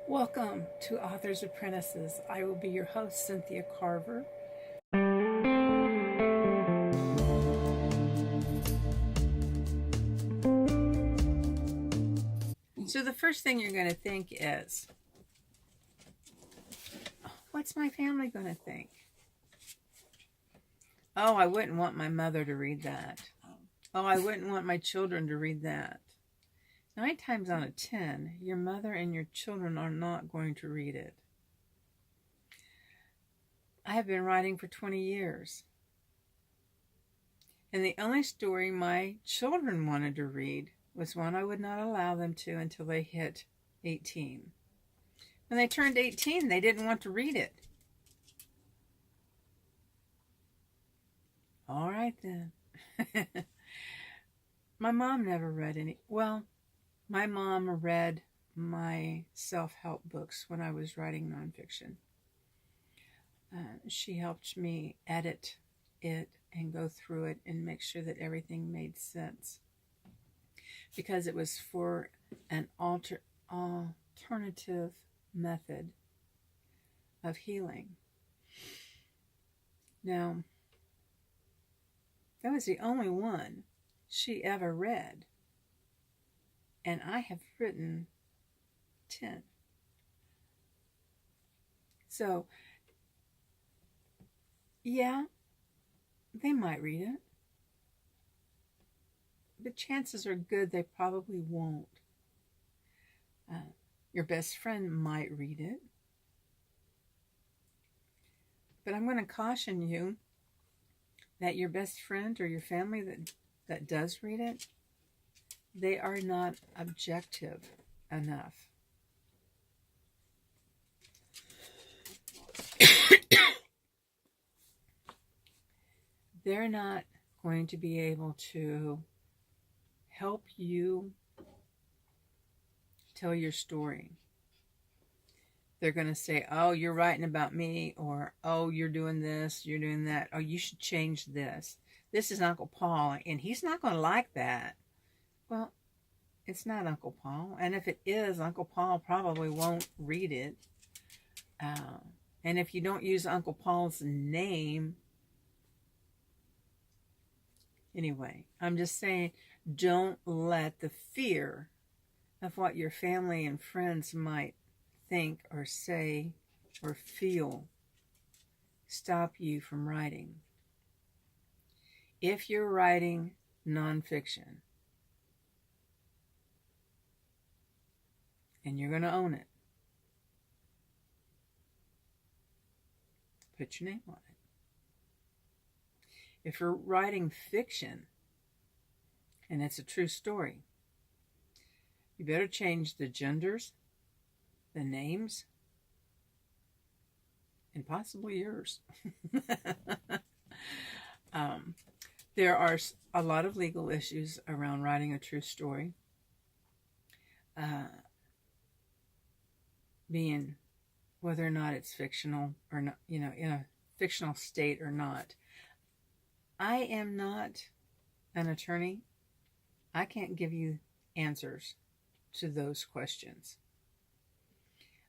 Welcome to Authors Apprentices. I will be your host, Cynthia Carver. So the first thing you're going to think is, what's my family going to think? Oh, I wouldn't want my mother to read that. Oh, I wouldn't want my children to read that. 9 times out of 10, your mother and your children are not going to read it. I have been writing for 20 years. And the only story my children wanted to read was one I would not allow them to until they hit 18. When they turned 18, they didn't want to read it. All right then. My mom never read any. Well, my mom read my self-help books when I was writing nonfiction. She helped me edit it and go through it and make sure that everything made sense, because it was for an alternative method of healing. Now, that was the only one she ever read, and I have written 10. So, yeah, they might read it, but chances are good they probably won't. Your best friend might read it, but I'm going to caution you that your best friend or your family that does read it, they are not objective enough. They're not going to be able to help you tell your story. They're going to say, oh, you're writing about me, or, oh, you're doing this, you're doing that, oh, you should change this. This is Uncle Paul, and he's not going to like that. Well, it's not Uncle Paul, and if it is, Uncle Paul probably won't read it. And if you don't use Uncle Paul's name, anyway, I'm just saying, don't let the fear of what your family and friends might think or say or feel stop you from writing. If you're writing nonfiction, and you're going to own it, put your name on it. If you're writing fiction, and it's a true story, you better change the genders, the names, and possibly yours. There are a lot of legal issues around writing a true story. Being whether or not it's fictional or not, in a fictional state or not. I am not an attorney. I can't give you answers to those questions.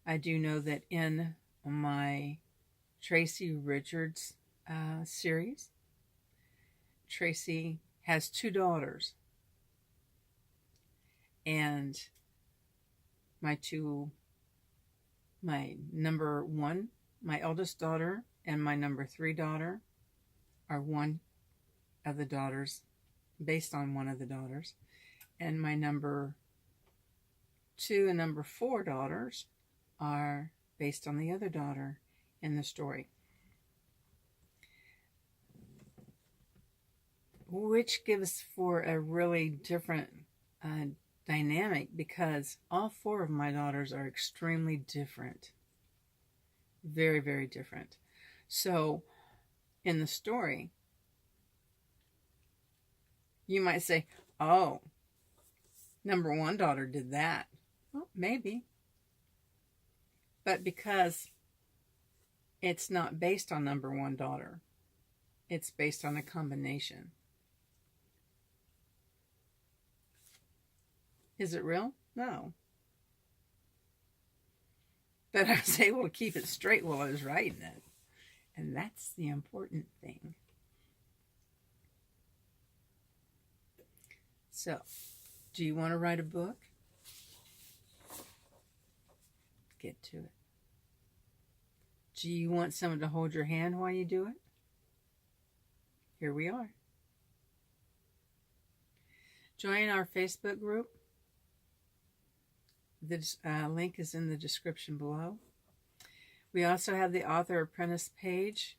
I do know that in my Tracy Richards series, Tracy has 2 daughters, and my number 1, my eldest daughter, and my number 3 daughter are one of the daughters, based on one of the daughters, and my number 2 and number 4 daughters are based on the other daughter in the story, which gives for a really different dynamic, because all 4 of my daughters are extremely different. Very, very different. So in the story, you might say, oh, number 1 daughter did that. Well, maybe. But because it's not based on number 1 daughter, it's based on a combination. Is it real? No. But I was able to keep it straight while I was writing it. And that's the important thing. So, do you want to write a book? Get to it. Do you want someone to hold your hand while you do it? Here we are. Join our Facebook group. The link is in the description below. We also have the Author Apprentice page.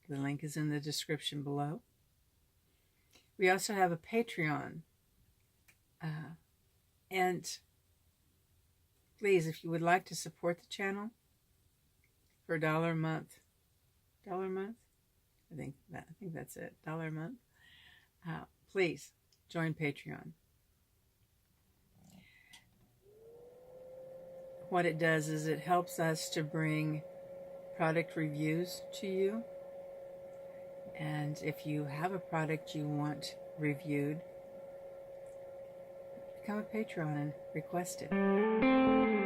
The link is in the description below. We also have a Patreon. And please, if you would like to support the channel for $1 a month, $1 a month? I think that's it, $1 a month. Please join Patreon. What it does is it helps us to bring product reviews to you. And if you have a product you want reviewed, become a patron and request it.